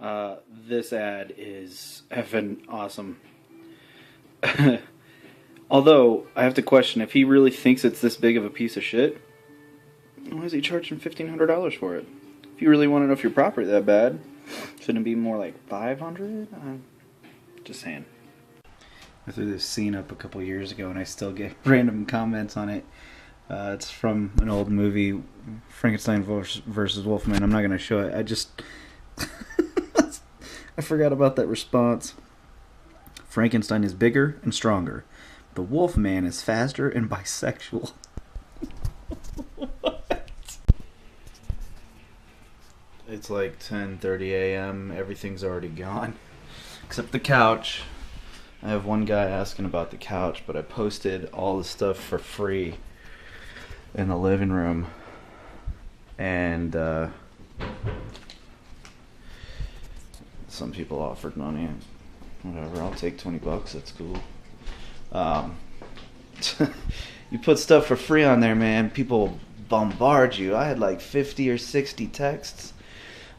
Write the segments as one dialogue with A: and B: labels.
A: This ad is effing awesome. Although, I have to question, if he really thinks it's this big of a piece of shit, why is he charging $1,500 for it? If you really want to know if your property that bad, shouldn't it be more like $500? Just saying. I threw this scene up a couple years ago and I still get random comments on it. It's from an old movie, Frankenstein versus Wolfman. I'm not going to show it. I just... I forgot about that response. Frankenstein is bigger and stronger. The Wolfman is faster and bisexual. What? It's like 10:30 a.m. Everything's already gone. Except the couch. I have one guy asking about the couch, but I posted all the stuff for free in the living room. And some people offered money. Whatever, I'll take $20. That's cool. You put stuff for free on there, man. People bombard you. I had like 50 or 60 texts.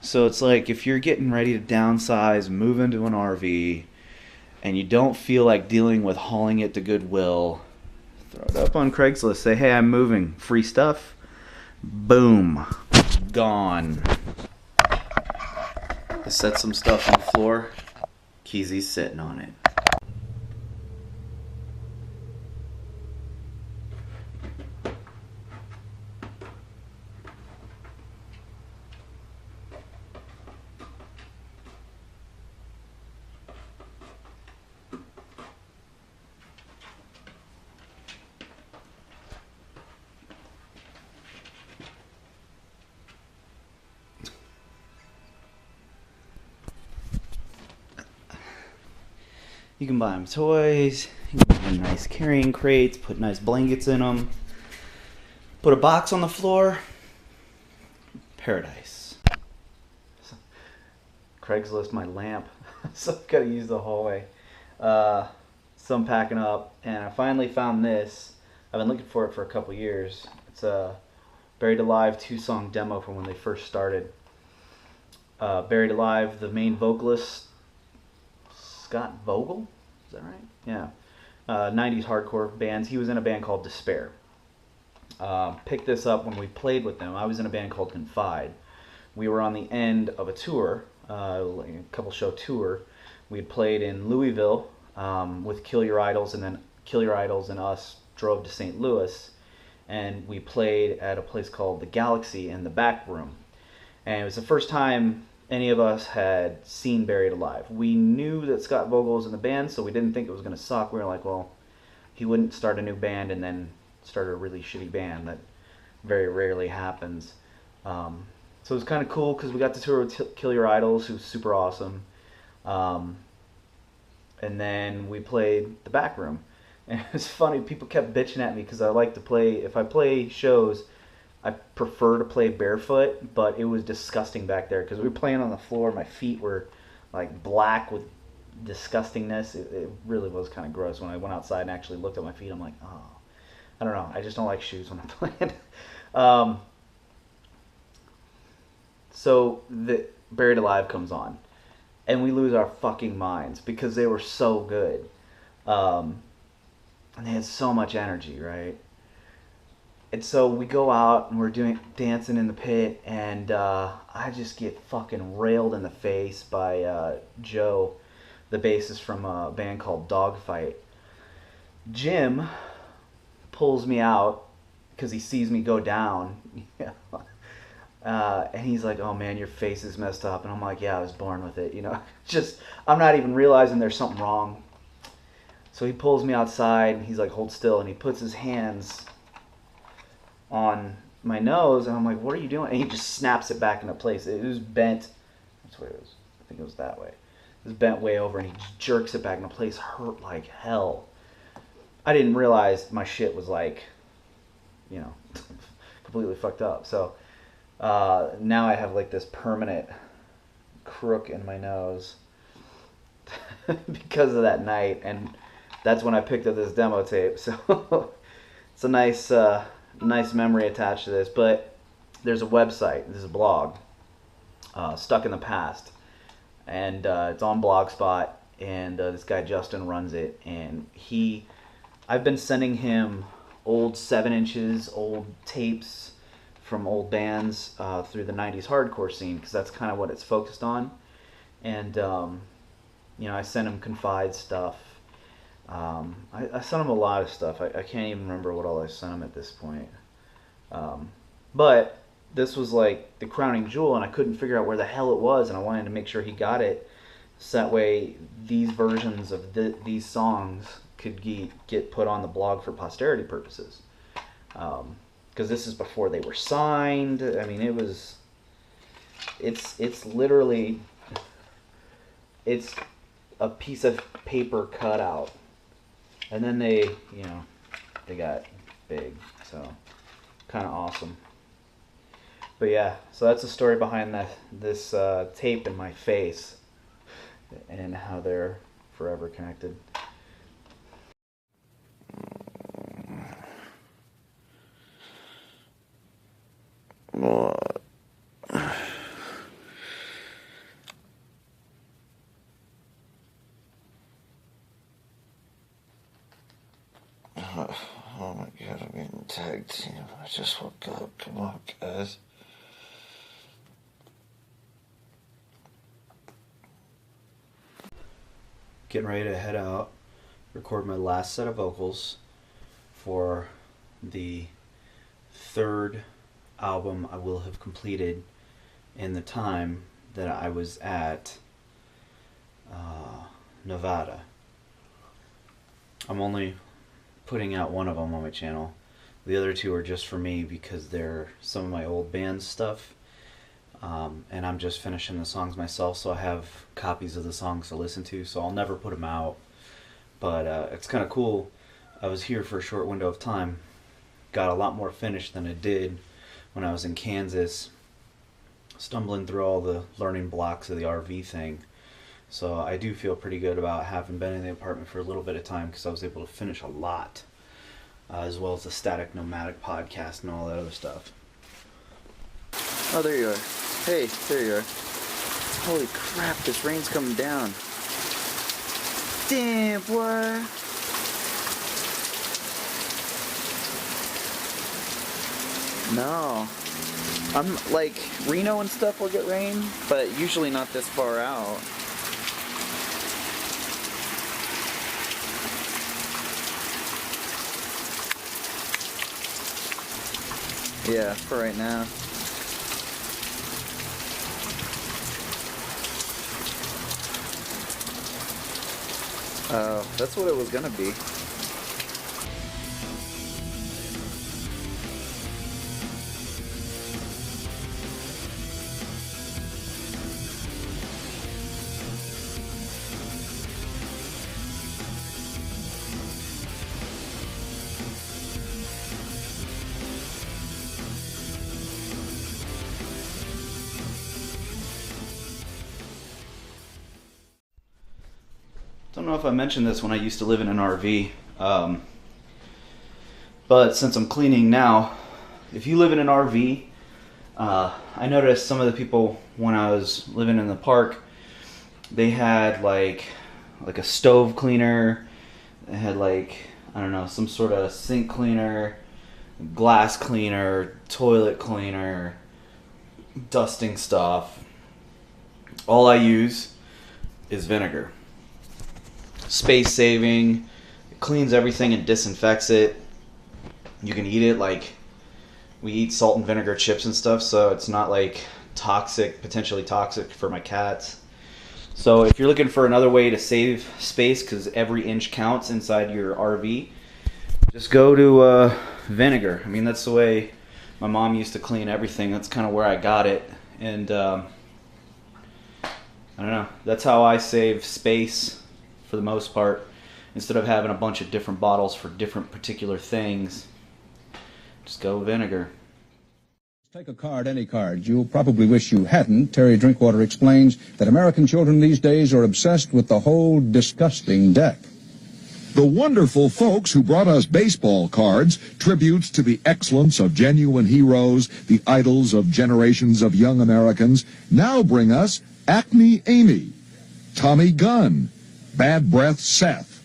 A: So it's like if you're getting ready to downsize, move into an RV, and you don't feel like dealing with hauling it to Goodwill, throw it up on Craigslist. Say, hey, I'm moving. Free stuff. Boom. Gone. I set some stuff on the floor. Keezy's sitting on it. You can buy them toys, you can buy them nice carrying crates, put nice blankets in them, put a box on the floor. Paradise. Craigslist my lamp, so I've got to use the hallway. So I'm packing up, and I finally found this. I've been looking for it for a couple years. It's a Buried Alive 2-song demo from when they first started. Buried Alive, the main vocalist, Scott Vogel, is that right? Yeah. 90s hardcore bands. He was in a band called Despair. Picked this up when we played with them. I was in a band called Confide. We were on the end of a tour, a couple show tour. We had played in Louisville with Kill Your Idols, and then Kill Your Idols and us drove to St. Louis, and we played at a place called the Galaxy in the back room. And it was the first time any of us had seen Buried Alive. We knew that Scott Vogel was in the band, so we didn't think it was going to suck. We were like, well, he wouldn't start a new band and then start a really shitty band. That very rarely happens. So it was kind of cool because we got to tour with Kill Your Idols, who was super awesome. And then we played the back room. And it was funny, people kept bitching at me because I like to play, if I play shows, I prefer to play barefoot, but it was disgusting back there because we were playing on the floor. My feet were like black with disgustingness. It really was kind of gross. When I went outside and actually looked at my feet, I'm like, oh, I don't know. I just don't like shoes when I'm playing. So the Buried Alive comes on, and we lose our fucking minds because they were so good. And they had so much energy, right? And so we go out and we're dancing in the pit, and I just get fucking railed in the face by Joe, the bassist from a band called Dogfight. Jim pulls me out because he sees me go down. And he's like, oh man, your face is messed up. And I'm like, yeah, I was born with it, you know. Just, I'm not even realizing there's something wrong. So he pulls me outside and he's like, hold still, and he puts his hands on my nose, and I'm like, what are you doing? And he just snaps it back into place. It was bent. That's where it was. I think it was that way. It was bent way over, and he just jerks it back into place. Hurt like hell. I didn't realize my shit was like, you know, completely fucked up. So now I have like this permanent crook in my nose because of that night, and that's when I picked up this demo tape. So it's a nice memory attached to this. But there's a website, there's a blog, Stuck in the Past, and it's on Blogspot, and this guy Justin runs it, and I've been sending him old 7 inches, old tapes from old bands through the 90s hardcore scene, because that's kind of what it's focused on. And I sent him Confide stuff. I sent him a lot of stuff. I can't even remember what all I sent him at this point. But this was like the crowning jewel, and I couldn't figure out where the hell it was, and I wanted to make sure he got it, so that way these versions of these songs could get put on the blog for posterity purposes. Because this is before they were signed. I mean, it's literally, it's a piece of paper cut out, and then they got big, so kind of awesome. But yeah, so that's the story behind this tape in my face, and how they're forever connected.
B: What? Oh my god, I'm getting tag team. I just woke up. Come on, guys.
A: Getting ready to head out, record my last set of vocals for the 3rd album I will have completed in the time that I was at Nevada. I'm only putting out one of them on my channel. The other 2 are just for me because they're some of my old band stuff, and I'm just finishing the songs myself, so I have copies of the songs to listen to, so I'll never put them out. But it's kind of cool. I was here for a short window of time, got a lot more finished than I did when I was in Kansas, stumbling through all the learning blocks of the RV thing. So I do feel pretty good about having been in the apartment for a little bit of time, because I was able to finish a lot, as well as the Static Nomadic podcast and all that other stuff.
C: Oh, there you are. Hey, there you are. Holy crap, this rain's coming down. Damn, boy. No. I'm like, Reno and stuff will get rain, but usually not this far out. Yeah, for right now. Oh, that's what it was gonna be.
A: Don't know if I mentioned this when I used to live in an RV, but since I'm cleaning now, if you live in an RV, I noticed some of the people when I was living in the park, they had like a stove cleaner, they had like, I don't know, some sort of sink cleaner, glass cleaner, toilet cleaner, dusting stuff. All I use is vinegar. Space saving, it cleans everything and disinfects it. You can eat it like we eat salt and vinegar chips and stuff, so it's not like toxic, potentially toxic for my cats. So if you're looking for another way to save space, because every inch counts inside your RV, just go to vinegar. I mean, that's the way my mom used to clean everything. That's kind of where I got it, and I don't know, that's how I save space for the most part. Instead of having a bunch of different bottles for different particular things, just go vinegar.
D: Take a card, any card. You'll probably wish you hadn't. Terry Drinkwater explains that American children these days are obsessed with the whole disgusting deck.
E: The wonderful folks who brought us baseball cards, tributes to the excellence of genuine heroes, the idols of generations of young Americans, now bring us Acne Amy, Tommy Gunn, Bad Breath Seth,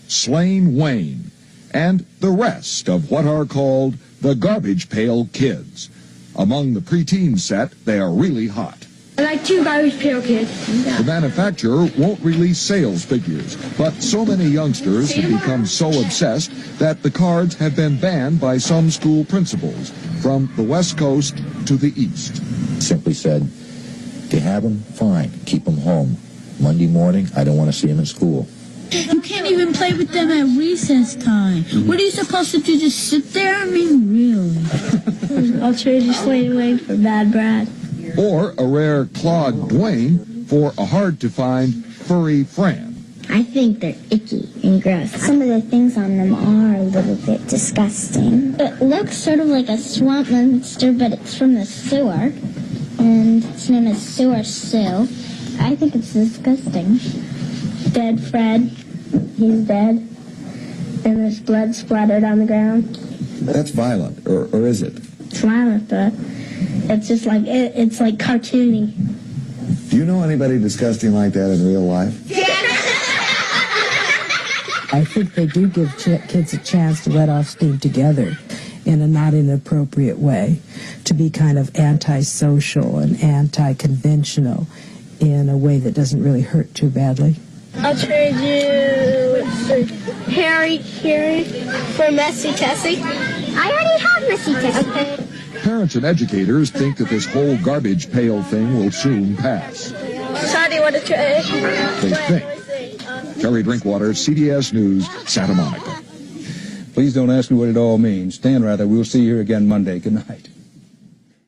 E: Slain Wayne, and the rest of what are called the Garbage Pail Kids. Among the preteen set, they are really hot.
F: I like 2 Garbage Pail Kids.
E: The manufacturer won't release sales figures, but so many youngsters have become so obsessed that the cards have been banned by some school principals, from the West Coast to the East.
B: Simply said, if you have them, fine, keep them home. Monday morning, I don't want to see them in school.
F: You can't even play with them at recess time. What are you supposed to do, just sit there? I mean, really? I'll trade you Slade away for Bad Brad.
E: Or a rare Claude Dwayne for a hard-to-find furry Fran.
G: I think they're icky and gross. Some of the things on them are a little bit disgusting. It looks sort of like a swamp monster, but it's from the sewer. And its name is Sewer Sue. I think it's disgusting. Dead Fred. He's dead. And there's blood splattered on the ground.
B: That's violent, or is it?
G: It's violent, but it's just like, it's like cartoony.
B: Do you know anybody disgusting like that in real life?
H: I think they do give kids a chance to let off steam together in a not inappropriate way, to be kind of antisocial and anti-conventional in a way that doesn't really hurt too badly.
F: I'll trade you, let's see, Harry for Messy Tessie.
G: I already have Missy Tessie.
F: Okay.
E: Parents and educators think that this whole garbage pail thing will soon pass.
F: So how do you want to trade?
E: They think. Terry Drinkwater, CBS News, Santa Monica.
D: Please don't ask me what it all means. Stan, rather, we'll see you here again Monday. Good night.